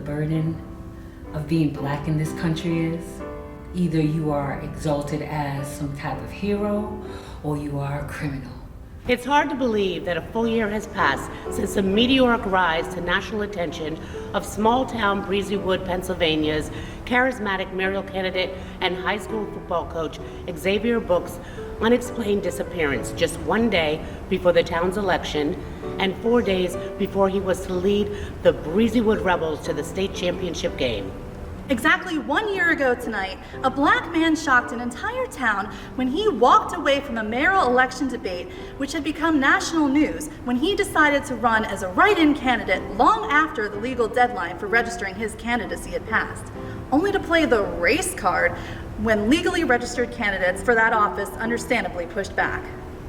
burden of being black in this country is? Either you are exalted as some type of hero or you are a criminal. It's hard to believe that a full year has passed since the meteoric rise to national attention of small-town Breezywood, Pennsylvania's charismatic mayoral candidate and high school football coach Xavier Books' unexplained disappearance just one day before the town's election and 4 days before he was to lead the Breezywood Rebels to the state championship game. Exactly 1 year ago tonight, a black man shocked an entire town when he walked away from a mayoral election debate, which had become national news, when he decided to run as a write-in candidate long after the legal deadline for registering his candidacy had passed, only to play the race card when legally registered candidates for that office understandably pushed back.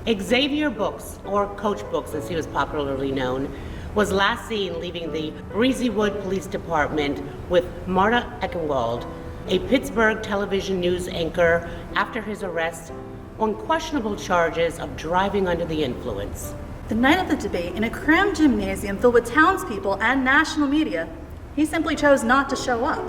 Xavier Books, or Coach Books as he was popularly known, was last seen leaving the Breezywood Police Department with Marta Eckenwald, a Pittsburgh television news anchor, after his arrest on questionable charges of driving under the influence. The night of the debate, in a crammed gymnasium filled with townspeople and national media, he simply chose not to show up.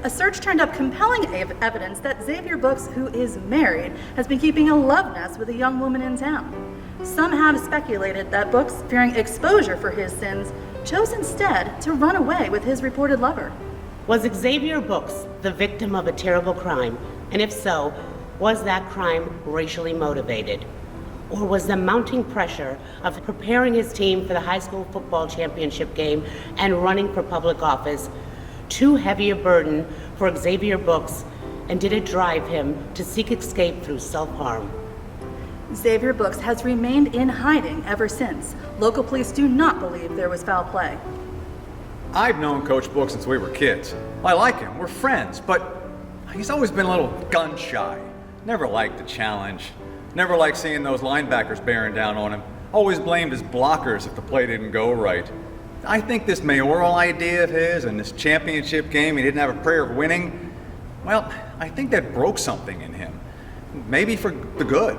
A search turned up compelling evidence that Xavier Books, who is married, has been keeping a love nest with a young woman in town. Some have speculated that Books, fearing exposure for his sins, chose instead to run away with his reported lover. Was Xavier Books the victim of a terrible crime? And if so, was that crime racially motivated? Or was the mounting pressure of preparing his team for the high school football championship game and running for public office too heavy a burden for Xavier Books, and did it drive him to seek escape through self-harm? Xavier Books has remained in hiding ever since. Local police do not believe there was foul play. I've known Coach Books since we were kids. I like him, we're friends, but he's always been a little gun shy. Never liked the challenge. Never liked seeing those linebackers bearing down on him. Always blamed his blockers if the play didn't go right. I think this mayoral idea of his and this championship game he didn't have a prayer of winning, well, I think that broke something in him. Maybe for the good.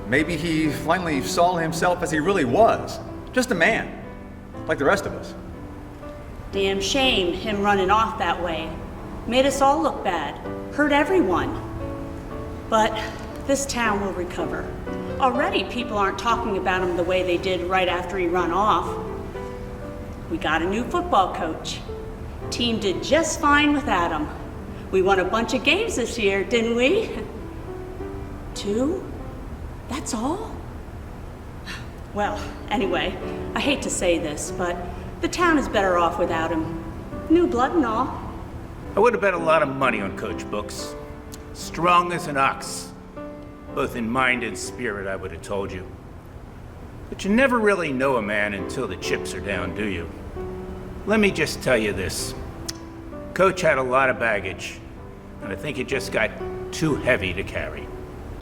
Maybe he finally saw himself as he really was. Just a man, like the rest of us. Damn shame him running off that way. Made us all look bad. Hurt everyone. But this town will recover. Already people aren't talking about him the way they did right after he run off. We got a new football coach. Team did just fine without him. We won a bunch of games this year, didn't we? 2? That's all? Well, anyway, I hate to say this, but the town is better off without him. New blood and all. I would have bet a lot of money on Coach Books. Strong as an ox. Both in mind and spirit, I would have told you. But you never really know a man until the chips are down, do you? Let me just tell you this. Coach had a lot of baggage, and I think it just got too heavy to carry.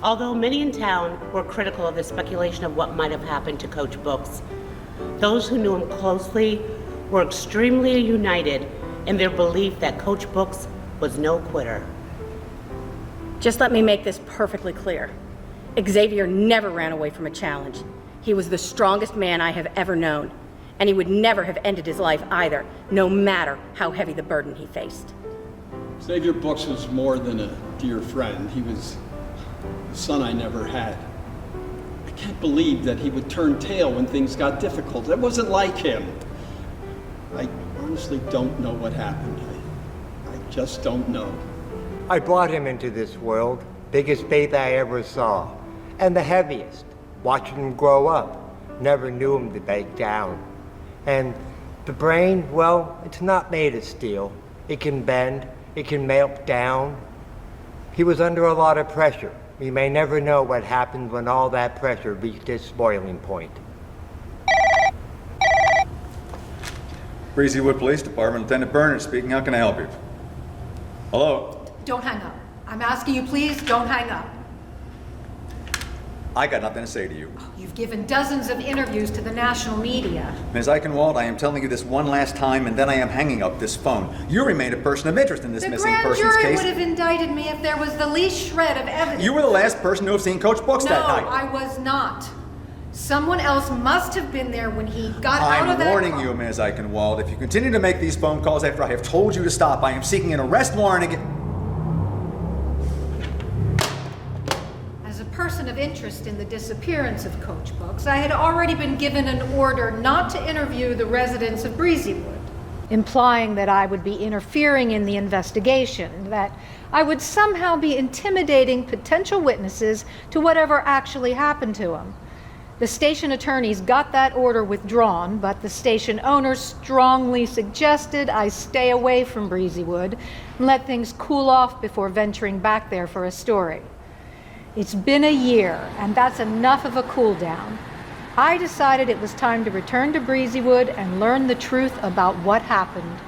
Although many in town were critical of the speculation of what might have happened to Coach Books, those who knew him closely were extremely united in their belief that Coach Books was no quitter. Just let me make this perfectly clear. Xavier never ran away from a challenge. He was the strongest man I have ever known, and he would never have ended his life either, no matter how heavy the burden he faced. Xavier Books was more than a dear friend. He was the son I never had. I can't believe that he would turn tail when things got difficult. It wasn't like him. I honestly don't know what happened. I just don't know. I brought him into this world, biggest baby I ever saw, and the heaviest. Watching him grow up, never knew him to break down. And the brain, well, it's not made of steel. It can bend, it can melt down. He was under a lot of pressure. We may never know what happened when all that pressure reached its boiling point. Breezywood Police Department, Lieutenant Bernard speaking. How can I help you? Hello? Don't hang up. I'm asking you, please, don't hang up. I got nothing to say to you. You've given dozens of interviews to the national media. Ms. Eichenwald, I am telling you this one last time, and then I am hanging up this phone. You remain a person of interest in this missing persons case. The grand jury would have indicted me if there was the least shred of evidence. You were the last person to have seen Coach Books that night. No, I was not. Someone else must have been there when he got out of that... I'm warning you, Ms. Eichenwald. If you continue to make these phone calls after I have told you to stop, I am seeking an arrest warrant again. As a person of interest in the disappearance of Coach Books, I had already been given an order not to interview the residents of Breezywood, implying that I would be interfering in the investigation, that I would somehow be intimidating potential witnesses to whatever actually happened to him. The station attorneys got that order withdrawn, but the station owner strongly suggested I stay away from Breezywood and let things cool off before venturing back there for a story. It's been a year, and that's enough of a cool down. I decided it was time to return to Breezywood and learn the truth about what happened.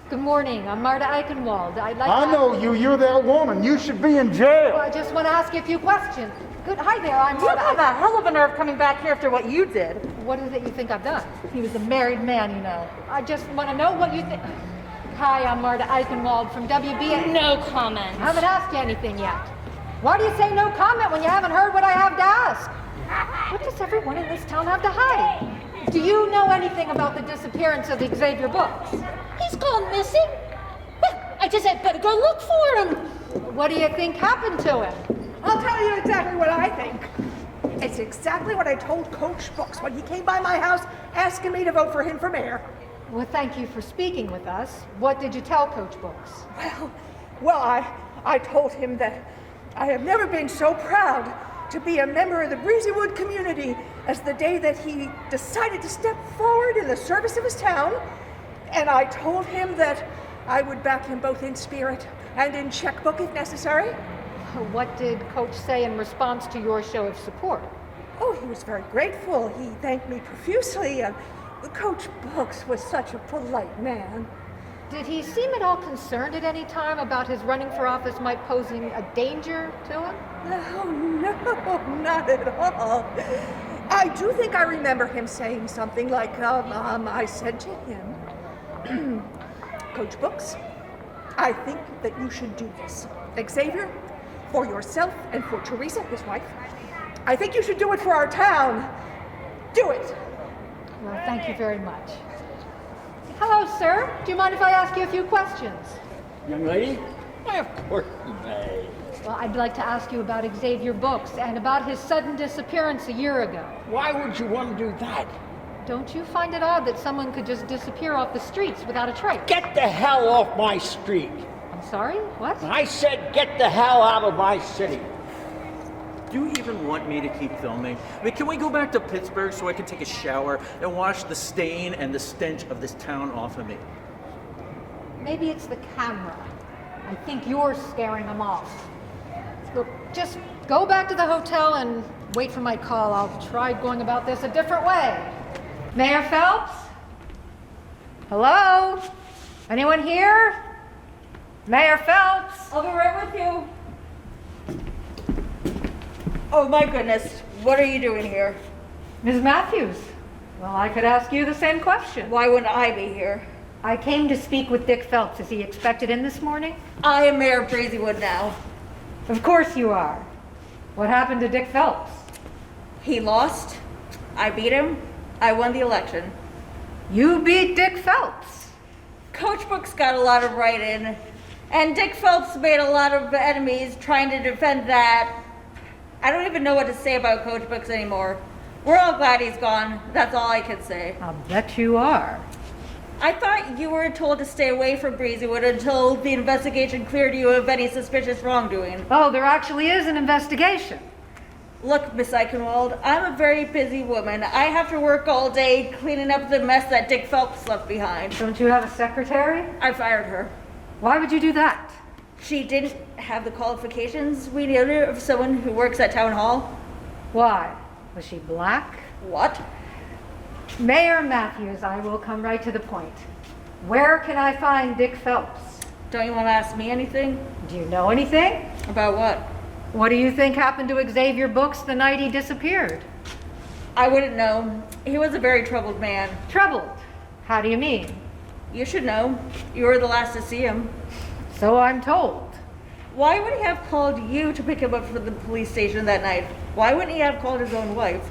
Good morning, I'm Marta Eichenwald. I know you, you're that woman. You should be in jail. Well, I just want to ask you a few questions. Good, hi there, I'm You Marta. have a hell of a nerve coming back here after what you did. What is it you think I've done? He was a married man, you know. I just want to know what you think. Hi, I'm Marta Eichenwald from WB. No comment. I haven't asked you anything yet. Why do you say no comment when you haven't heard what I have to ask? What does everyone in this town have to hide? Do you know anything about the disappearance of Xavier Books? He's gone missing. Well, I just had better go look for him. What do you think happened to him? I'll tell you exactly what I think. It's exactly what I told Coach Books when he came by my house asking me to vote for him for mayor. Well, thank you for speaking with us. What did you tell Coach Books? Well, I told him that I have never been so proud to be a member of the Breezywood community as the day that he decided to step forward in the service of his town. And I told him that I would back him both in spirit and in checkbook if necessary. What did Coach say in response to your show of support? Oh, he was very grateful. He thanked me profusely. Coach Books was such a polite man. Did he seem at all concerned at any time about his running for office might posing a danger to him? No, not at all. I do think I remember him saying something like, I said to him, Coach Books, I think that you should do this. Xavier, for yourself and for Teresa, his wife, I think you should do it for our town. Do it. Well, thank you very much. Hello, sir. Do you mind if I ask you a few questions? Young lady? Why, of course you may. Well, I'd like to ask you about Xavier Books and about his sudden disappearance a year ago. Why would you want to do that? Don't you find it odd that someone could just disappear off the streets without a trace? Get the hell off my street. I'm sorry? What? I said get the hell out of my city. Do you even want me to keep filming? I mean, can we go back to Pittsburgh so I can take a shower and wash the stain and the stench of this town off of me? Maybe it's the camera. I think you're scaring them off. Look, just go back to the hotel and wait for my call. I'll try going about this a different way. Mayor Phelps? Hello? Anyone here? Mayor Phelps? I'll be right with you. Oh my goodness, what are you doing here? Ms. Matthews, well, I could ask you the same question. Why wouldn't I be here? I came to speak with Dick Phelps. Is he expected in this morning? I am Mayor of Breezywood now. Of course you are. What happened to Dick Phelps? He lost. I beat him. I won the election. You beat Dick Phelps? Coach Books got a lot of write-in, and Dick Phelps made a lot of enemies trying to defend that. I don't even know what to say about Coach Books anymore. We're all glad he's gone. That's all I can say. I'll bet you are. I thought you were told to stay away from Breezywood until the investigation cleared you of any suspicious wrongdoing. Oh, there actually is an investigation. Look, Miss Eichenwald, I'm a very busy woman. I have to work all day cleaning up the mess that Dick Phelps left behind. Don't you have a secretary? I fired her. Why would you do that? She didn't have the qualifications we needed of someone who works at Town Hall. Why? Was she black? What? Mayor Matthews, I will come right to the point. Where can I find Dick Phelps? Don't you want to ask me anything? Do you know anything? About what? What do you think happened to Xavier Books the night he disappeared? I wouldn't know. He was a very troubled man. Troubled? How do you mean? You should know. You were the last to see him. So I'm told. Why would he have called you to pick him up from the police station that night? Why wouldn't he have called his own wife?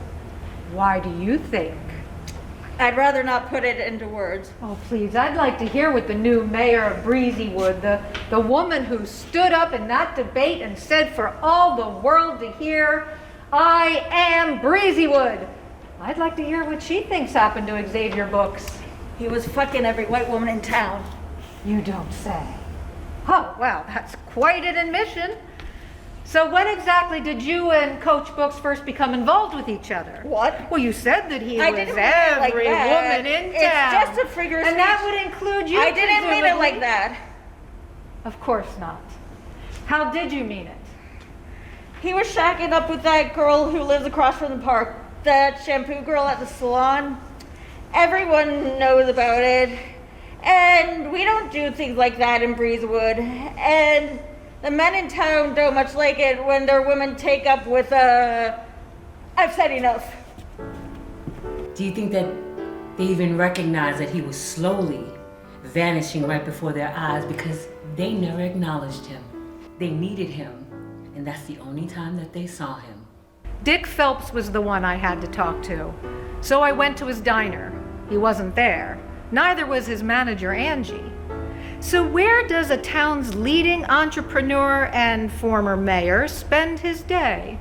Why do you think? I'd rather not put it into words. Oh, please, I'd like to hear what the new mayor of Breezywood, the woman who stood up in that debate and said for all the world to hear, I am Breezywood. I'd like to hear what she thinks happened to Xavier Books. He was fucking every white woman in town. You don't say. Oh, well, that's quite an admission. So when exactly did you and Coach Books first become involved with each other? What? Well, you said that he I was didn't mean it like every that. woman in It's town. just a figure of And that speech. would include you, I didn't mean it presumably. like that. Of course not. How did you mean it? He was shacking up with that girl who lives across from the park, that shampoo girl at the salon. Everyone knows about it. And we don't do things like that in Breezywood. And the men in town don't much like it when their women take up with, I've said enough. Do you think that they even recognize that he was slowly vanishing right before their eyes because they never acknowledged him? They needed him, and that's the only time that they saw him. Dick Phelps was the one I had to talk to. So I went to his diner. He wasn't there. Neither was his manager, Angie. So where does a town's leading entrepreneur and former mayor spend his day?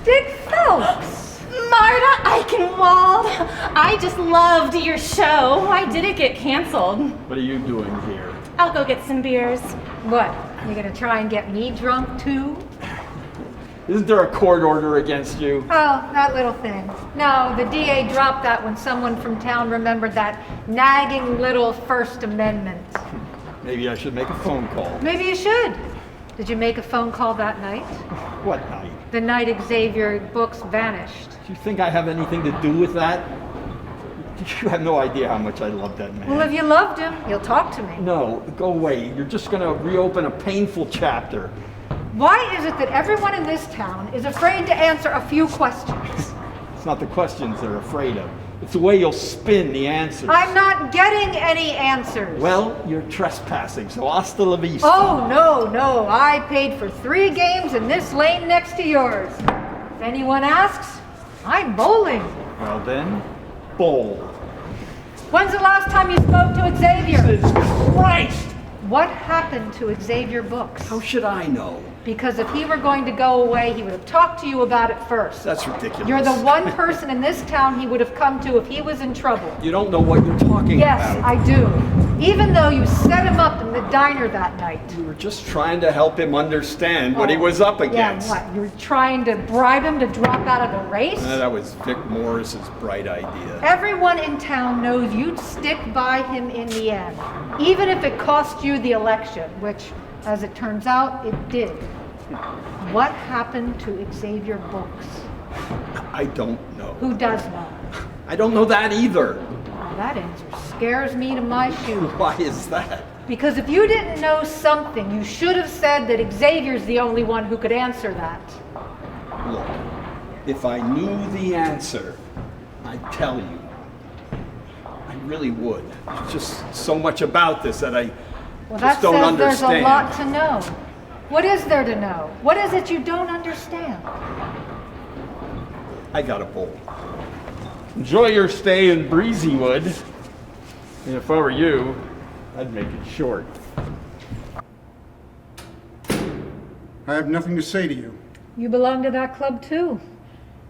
Dick Phelps! Marta Eichenwald! I just loved your show. Why did it get canceled? What are you doing here? I'll go get some beers. What? You gonna try and get me drunk too? Isn't there a court order against you? Oh, that little thing. No, the DA dropped that when someone from town remembered that nagging little First Amendment. Maybe I should make a phone call. Maybe you should. Did you make a phone call that night? What night? The night Xavier Books vanished. Do you think I have anything to do with that? You have no idea how much I love that man. Well, if you loved him, you'll talk to me. No, go away. You're just going to reopen a painful chapter. Why is it that everyone in this town is afraid to answer a few questions? It's not the questions they're afraid of. It's the way you'll spin the answers. I'm not getting any answers. Well, you're trespassing, so hasta la vista. Oh, no. I paid for 3 games in this lane next to yours. If anyone asks, I'm bowling. Well then, bowl. When's the last time you spoke to Xavier? Jesus Christ! What happened to Xavier Books? How should I know? Because if he were going to go away, he would have talked to you about it first. That's ridiculous. You're the one person in this town he would have come to if he was in trouble. You don't know what you're talking Yes, about. I do. Even though you set him up in the diner that night. We were just trying to help him understand what he was up against. Yeah, what? You were trying to bribe him to drop out of the race? That was Vic Morris's bright idea. Everyone in town knows you'd stick by him in the end, even if it cost you the election, which, as it turns out, it did. What happened to Xavier Books? I don't know. Who does know? I don't know that either. Well, that answer scares me to my shoes. Why is that? Because if you didn't know something, you should have said that Xavier's the only one who could answer that. Look, if I knew the answer, I'd tell you. I really would. There's just so much about this that I just don't understand. There's a lot to know. What is there to know? What is it you don't understand? I got a bowl. Enjoy your stay in Breezywood. And if I were you, I'd make it short. I have nothing to say to you. You belong to that club too.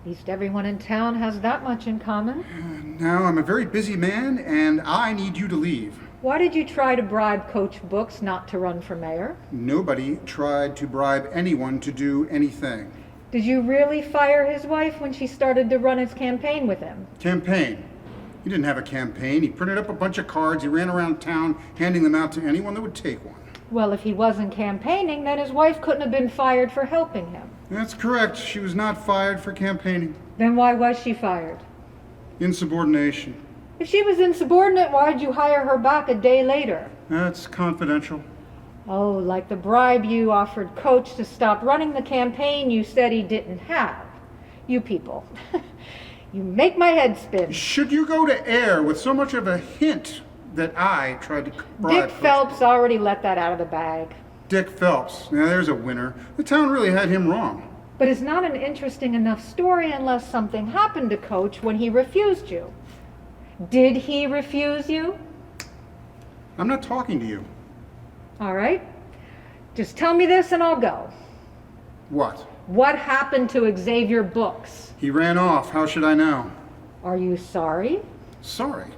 At least everyone in town has that much in common. Now, I'm a very busy man, and I need you to leave. Why did you try to bribe Coach Books not to run for mayor? Nobody tried to bribe anyone to do anything. Did you really fire his wife when she started to run his campaign with him? Campaign? He didn't have a campaign. He printed up a bunch of cards. He ran around town handing them out to anyone that would take one. Well, if he wasn't campaigning, then his wife couldn't have been fired for helping him. That's correct. She was not fired for campaigning. Then why was she fired? Insubordination. If she was insubordinate, why'd you hire her back a day later? That's confidential. Oh, like the bribe you offered Coach to stop running the campaign you said he didn't have. You people. You make my head spin. Should you go to air with so much of a hint that I tried to bribe Dick Phelps already let that out of the bag. Dick Phelps. Now there's a winner. The town really had him wrong. But it's not an interesting enough story unless something happened to Coach when he refused you. Did he refuse you? I'm not talking to you. All right. Just tell me this and I'll go. What? What happened to Xavier Books? He ran off. How should I know? Are you sorry? Sorry?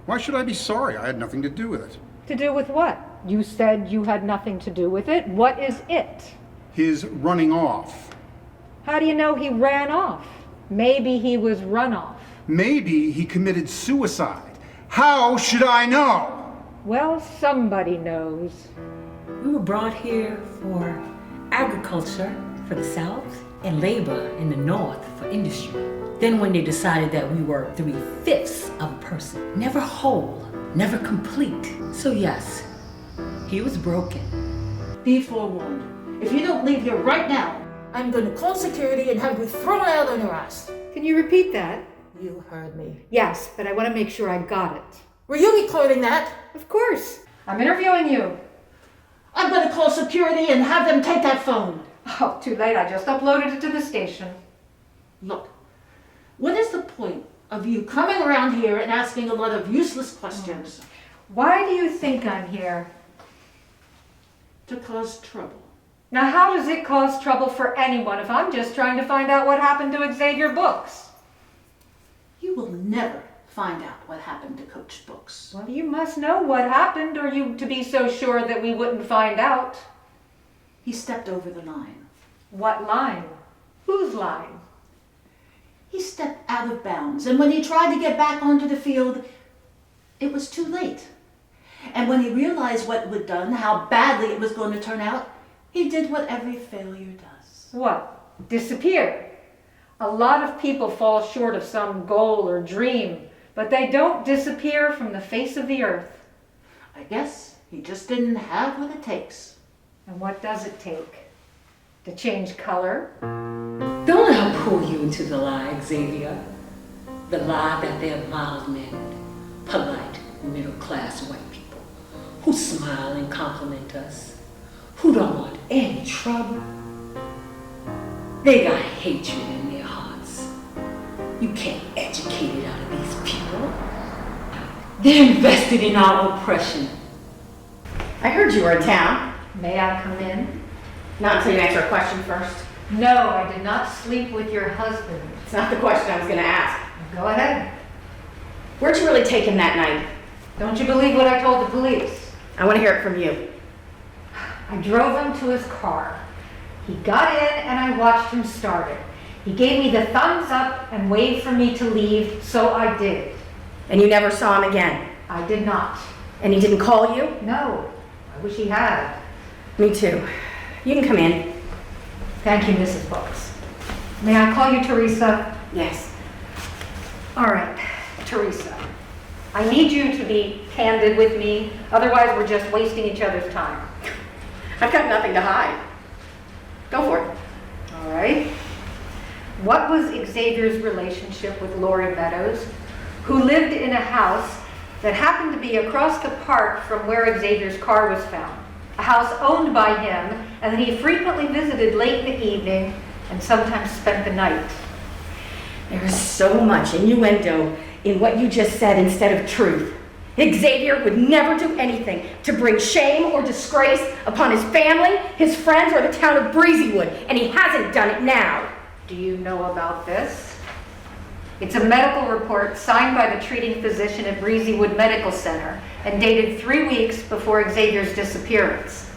Why should I be sorry? I had nothing to do with it. To do with what? You said you had nothing to do with it. What is it? His running off. How do you know he ran off? Maybe he was run off. Maybe he committed suicide. How should I know? Well, somebody knows. We were brought here for agriculture for the South and labor in the North for industry. Then when they decided that we were 3/5 of a person, never whole, never complete. So yes, he was broken. Be forewarned. If you don't leave here right now, I'm going to call security and have you thrown out on your ass. Can you repeat that? You heard me. Yes, but I want to make sure I got it. Were you recording that? Of course. I'm interviewing you. I'm going to call security and have them take that phone. Oh, too late. I just uploaded it to the station. Look, what is the point of you coming around here and asking a lot of useless questions? Why do you think I'm here? To cause trouble. Now, how does it cause trouble for anyone if I'm just trying to find out what happened to Xavier Books? You will never find out what happened to Coach Books. Well, you must know what happened, or you to be so sure that we wouldn't find out. He stepped over the line. What line? Whose line? He stepped out of bounds, and when he tried to get back onto the field, it was too late. And when he realized what was done, how badly it was going to turn out, he did what every failure does. What? Disappear. A lot of people fall short of some goal or dream, but they don't disappear from the face of the earth. I guess he just didn't have what it takes. And what does it take? To change color? Don't let her pull you into the lie, Xavier. The lie that they're mild men, polite, middle-class white people, who smile and compliment us, who don't want any trouble. They got hatred in their hearts. You can't educate it out of these people. They're invested in our oppression. I heard you were in town. May I come in? Not until you answer a question first. No, I did not sleep with your husband. It's not the question I was going to ask. Go ahead. Where'd you really take him that night? Don't you believe what I told the police? I want to hear it from you. I drove him to his car. He got in and I watched him start it. He gave me the thumbs up and waved for me to leave, so I did. And you never saw him again? I did not. And he didn't call you? No. I wish he had. Me too. You can come in. Thank you, Mrs. Books. May I call you Teresa? Yes. All right, Teresa. I need you to be candid with me, otherwise we're just wasting each other's time. I've got nothing to hide. Go for it. All right. What was Xavier's relationship with Lori Meadows, who lived in a house that happened to be across the park from where Xavier's car was found? A house owned by him and that he frequently visited late in the evening and sometimes spent the night. There is so much innuendo in what you just said instead of truth. Xavier would never do anything to bring shame or disgrace upon his family, his friends, or the town of Breezywood, and he hasn't done it now. Do you know about this? It's a medical report signed by the treating physician at Breezywood Medical Center and dated 3 weeks before Xavier's disappearance.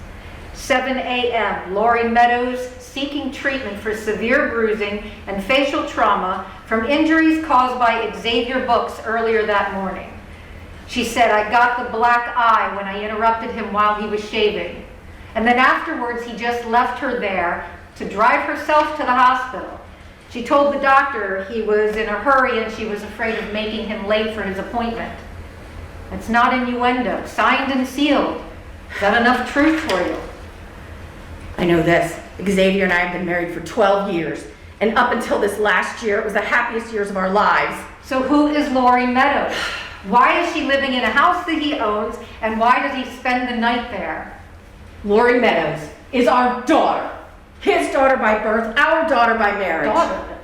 7 a.m., Lori Meadows seeking treatment for severe bruising and facial trauma from injuries caused by Xavier Books earlier that morning. She said, "I got the black eye when I interrupted him while he was shaving." And then afterwards, he just left her there to drive herself to the hospital. She told the doctor he was in a hurry and she was afraid of making him late for his appointment. It's not innuendo, signed and sealed. Is that enough truth for you? I know this. Xavier and I have been married for 12 years, and up until this last year, it was the happiest years of our lives. So who is Lori Meadows? Why is she living in a house that he owns, and why does he spend the night there? Lori Meadows is our daughter. His daughter by birth, our daughter by marriage. Daughter?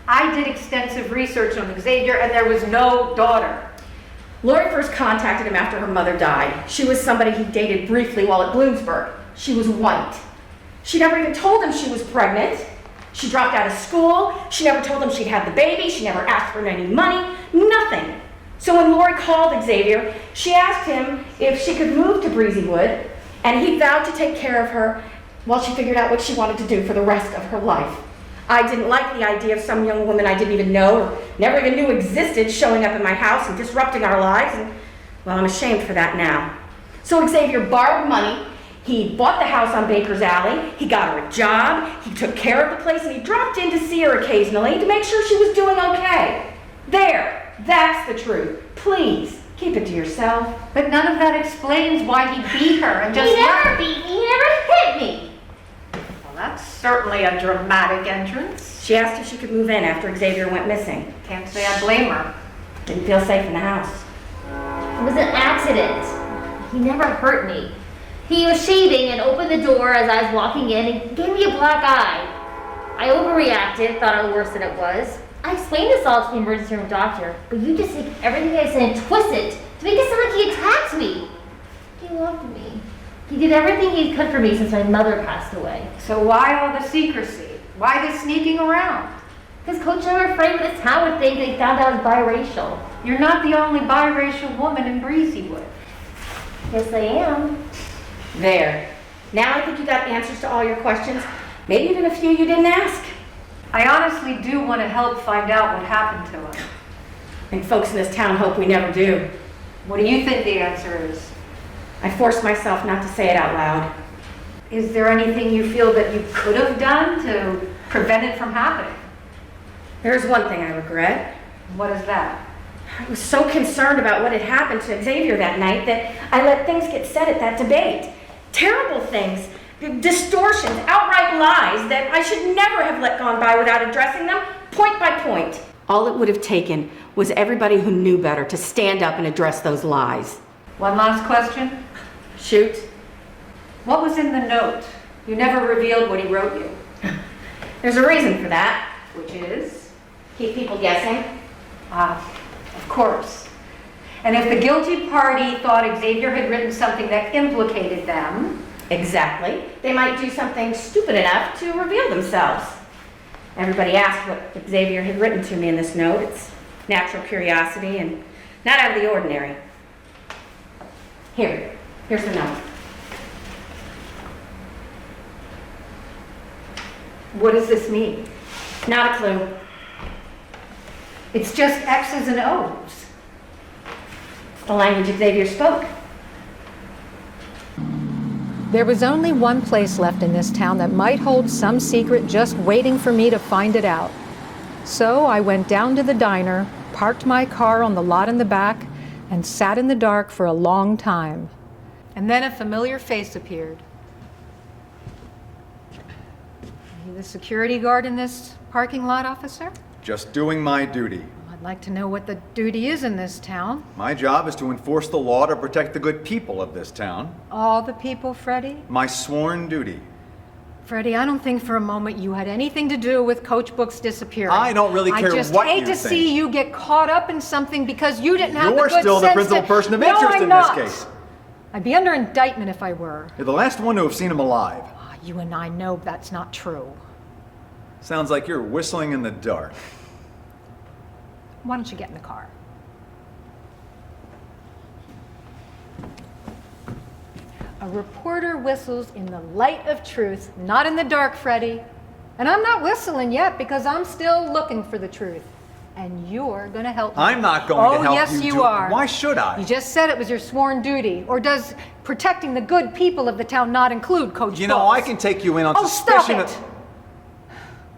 I did extensive research on Xavier and there was no daughter. Lori first contacted him after her mother died. She was somebody he dated briefly while at Bloomsburg. She was white. She never even told him she was pregnant. She dropped out of school. She never told him she'd had the baby. She never asked for any money. Nothing. So when Lori called Xavier, she asked him if she could move to Breezywood, and he vowed to take care of her while she figured out what she wanted to do for the rest of her life. I didn't like the idea of some young woman I didn't even know or never even knew existed showing up in my house and disrupting our lives, and, well, I'm ashamed for that now. So Xavier borrowed money. He bought the house on Baker's Alley, he got her a job, he took care of the place, and he dropped in to see her occasionally to make sure she was doing okay. There, that's the truth. Please, keep it to yourself. But none of that explains why he beat her and just... He never beat me, he never hit me. Well, that's certainly a dramatic entrance. She asked if she could move in after Xavier went missing. Can't say I blame her. Didn't feel safe in the house. It was an accident. He never hurt me. He was shaving and opened the door as I was walking in and gave me a black eye. I overreacted, thought it was worse than it was. I explained this all to the emergency room doctor, but you just take everything I said and twist it to make it sound like he attacked me. He loved me. He did everything he could for me since my mother passed away. So why all the secrecy? Why the sneaking around? Because Coach and I were afraid that the town would think they found out I was biracial. You're not the only biracial woman in Breezywood. Yes, I am. There. Now I think you got answers to all your questions. Maybe even a few you didn't ask. I honestly do want to help find out what happened to him. And folks in this town hope we never do. What do you think the answer is? I forced myself not to say it out loud. Is there anything you feel that you could have done to prevent it from happening? There's one thing I regret. What is that? I was so concerned about what had happened to Xavier that night that I let things get said at that debate. Terrible things, distortions, outright lies that I should never have let gone by without addressing them point by point. All it would have taken was everybody who knew better to stand up and address those lies. One last question. Shoot. What was in the note? You never revealed what he wrote you. There's a reason for that. Which is? Keep people guessing. Of course. And if the guilty party thought Xavier had written something that implicated them... Exactly. They might do something stupid enough to reveal themselves. Everybody asked what Xavier had written to me in this note. It's natural curiosity and not out of the ordinary. Here's the note. What does this mean? Not a clue. It's just X's and O's. The language Xavier spoke. There was only one place left in this town that might hold some secret just waiting for me to find it out. So I went down to the diner, parked my car on the lot in the back, and sat in the dark for a long time. And then a familiar face appeared. Are you the security guard in this parking lot, officer? Just doing my duty. I'd like to know what the duty is in this town. My job is to enforce the law to protect the good people of this town. All the people, Freddie? My sworn duty. Freddie, I don't think for a moment you had anything to do with Coach Books disappearing. I don't really care what you think. I just hate to see you get caught up in something because you didn't have the good sense. You're still the principal person of interest in this case. I'd be under indictment if I were. You're the last one to have seen him alive. You and I know that's not true. Sounds like you're whistling in the dark. Why don't you get in the car? A reporter whistles in the light of truth, not in the dark, Freddie. And I'm not whistling yet because I'm still looking for the truth. And you're going to help me. I'm not going to help you. Oh, yes, you are. Why should I? You just said it was your sworn duty. Or does protecting the good people of the town not include Coach Books? You know, I can take you in on suspicion of...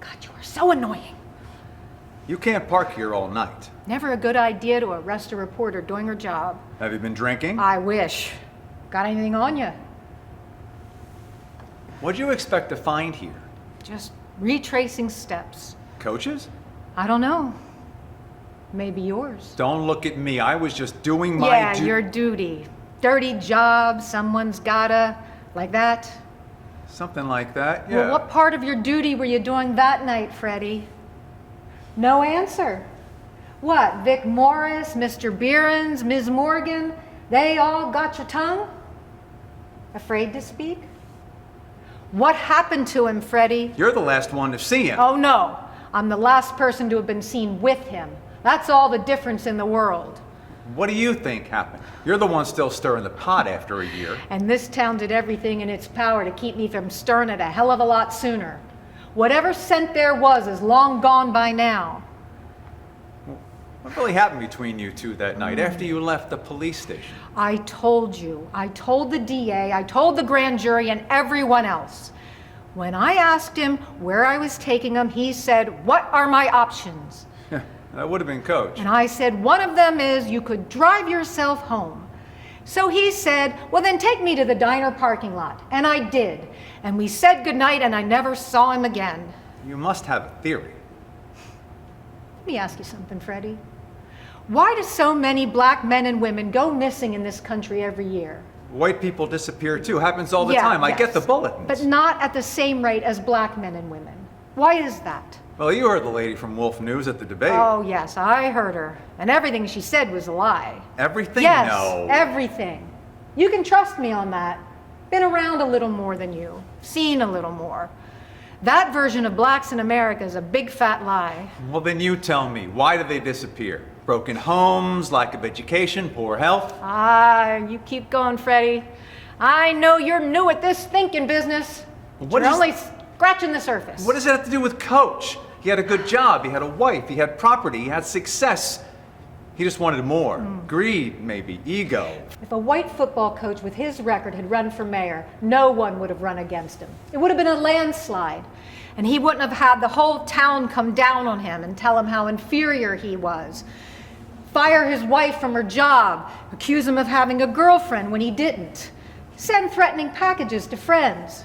God, you are so annoying. You can't park here all night. Never a good idea to arrest a reporter doing her job. Have you been drinking? I wish. Got anything on you? What'd you expect to find here? Just retracing steps. Coaches? I don't know. Maybe yours. Don't look at me. I was just doing my your duty. Dirty job, someone's gotta. Like that? Something like that, yeah. Well, what part of your duty were you doing that night, Freddie? No answer. What, Vic Morris, Mr. Behrens, Ms. Morgan, they all got your tongue? Afraid to speak? What happened to him, Freddie? You're the last one to see him. Oh, no. I'm the last person to have been seen with him. That's all the difference in the world. What do you think happened? You're the one still stirring the pot after a year. And this town did everything in its power to keep me from stirring it a hell of a lot sooner. Whatever scent there was is long gone by now. What really happened between you two that night after you left the police station? I told you. I told the DA, I told the grand jury, and everyone else. When I asked him where I was taking him, he said, "What are my options?" That would have been Coach. And I said, "One of them is you could drive yourself home." So he said, "Well, then take me to the diner parking lot." And I did. And we said goodnight, and I never saw him again. You must have a theory. Let me ask you something, Freddie. Why do so many black men and women go missing in this country every year? White people disappear too. Happens all the time. I get the bulletins. But not at the same rate as black men and women. Why is that? Well, you heard the lady from Wolf News at the debate. Oh, yes, I heard her. And everything she said was a lie. Everything? Yes, No. everything. You can trust me on that. Been around a little more than you. Seen a little more. That version of blacks in America is a big fat lie. Well, then you tell me. Why did they disappear? Broken homes, lack of education, poor health? Ah, you keep going, Freddie. I know you're new at this thinking business. What You're is- only scratching the surface. What does it have to do with Coach? He had a good job, he had a wife, he had property, he had success. He just wanted more. Greed, maybe, ego. If a white football coach with his record had run for mayor, no one would have run against him. It would have been a landslide. And he wouldn't have had the whole town come down on him and tell him how inferior he was. Fire his wife from her job, accuse him of having a girlfriend when he didn't. Send threatening packages to friends.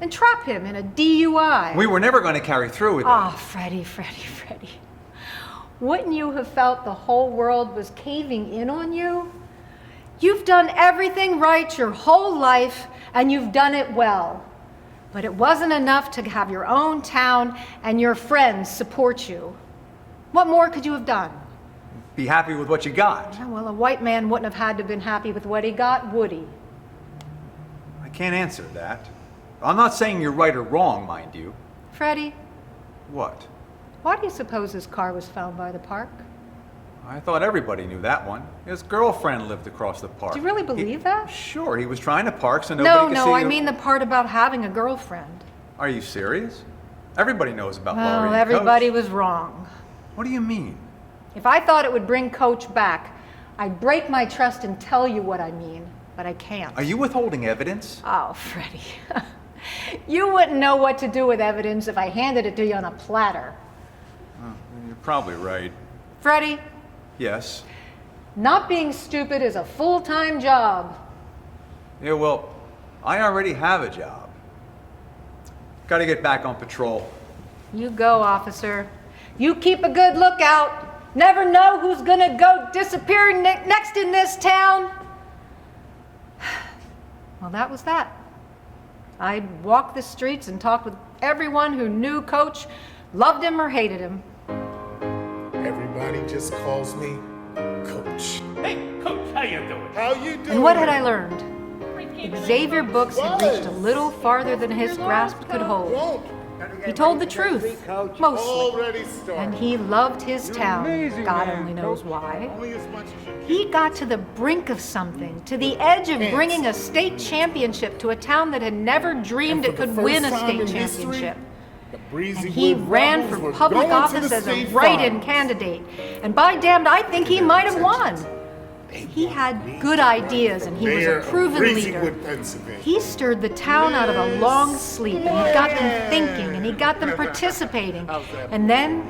And trap him in a DUI. We were never going to carry through with it. Ah, Freddie. Wouldn't you have felt the whole world was caving in on you? You've done everything right your whole life, and you've done it well. But it wasn't enough to have your own town and your friends support you. What more could you have done? Be happy with what you got. Yeah, well, a white man wouldn't have had to have been happy with what he got, would he? I can't answer that. I'm not saying you're right or wrong, mind you. Freddie, What? why do you suppose his car was found by the park? I thought everybody knew that one. His girlfriend lived across the park. Do you really believe that? Sure, he was trying to park so nobody could see No, I him. mean the part about having a girlfriend. Are you serious? Everybody knows about Well, Laurie and everybody Coach. was wrong. What do you mean? If I thought it would bring Coach back, I'd break my trust and tell you what I mean, but I can't. Are you withholding evidence? Oh, Freddie. You wouldn't know what to do with evidence if I handed it to you on a platter. Oh, you're probably right. Freddie, Yes. not being stupid is a full-time job. Yeah, well, I already have a job. Gotta get back on patrol. You go, officer. You keep a good lookout. Never know who's gonna go disappearing next in this town. Well, that was that. I walked the streets and talked with everyone who knew Coach, loved him or hated him. Everybody just calls me Coach. Hey, Coach, how you doing? How you doing? And what had I learned? Xavier Books had reached a little farther than his grasp could hold. He told the truth, mostly, and he loved his town. God only knows why. He got to the brink of something, to the edge of bringing a state championship to a town that had never dreamed it could win a state championship. And he ran for public office as a write-in candidate, and by damned, I think he might have won. He had good ideas, and he was a proven leader. He stirred the town out of a long sleep, and he got them thinking, and he got them participating, and then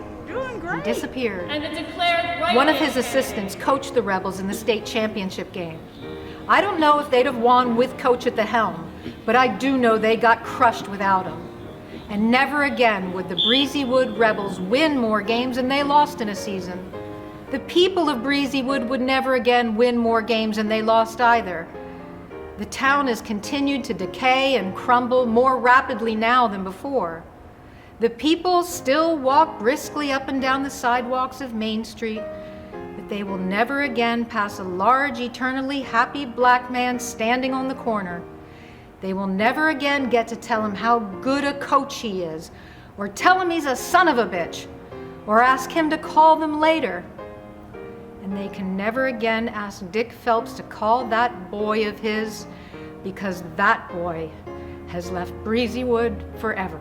he disappeared. And the declared right. One of his assistants coached the Rebels in the state championship game. I don't know if they'd have won with Coach at the helm, but I do know they got crushed without him. And never again would the Breezywood Rebels win more games than they lost in a season. The people of Breezywood would never again win more games than they lost either. The town has continued to decay and crumble more rapidly now than before. The people still walk briskly up and down the sidewalks of Main Street, but they will never again pass a large, eternally happy black man standing on the corner. They will never again get to tell him how good a coach he is, or tell him he's a son of a bitch, or ask him to call them later. And they can never again ask Dick Phelps to call that boy of his, because that boy has left Breezywood forever.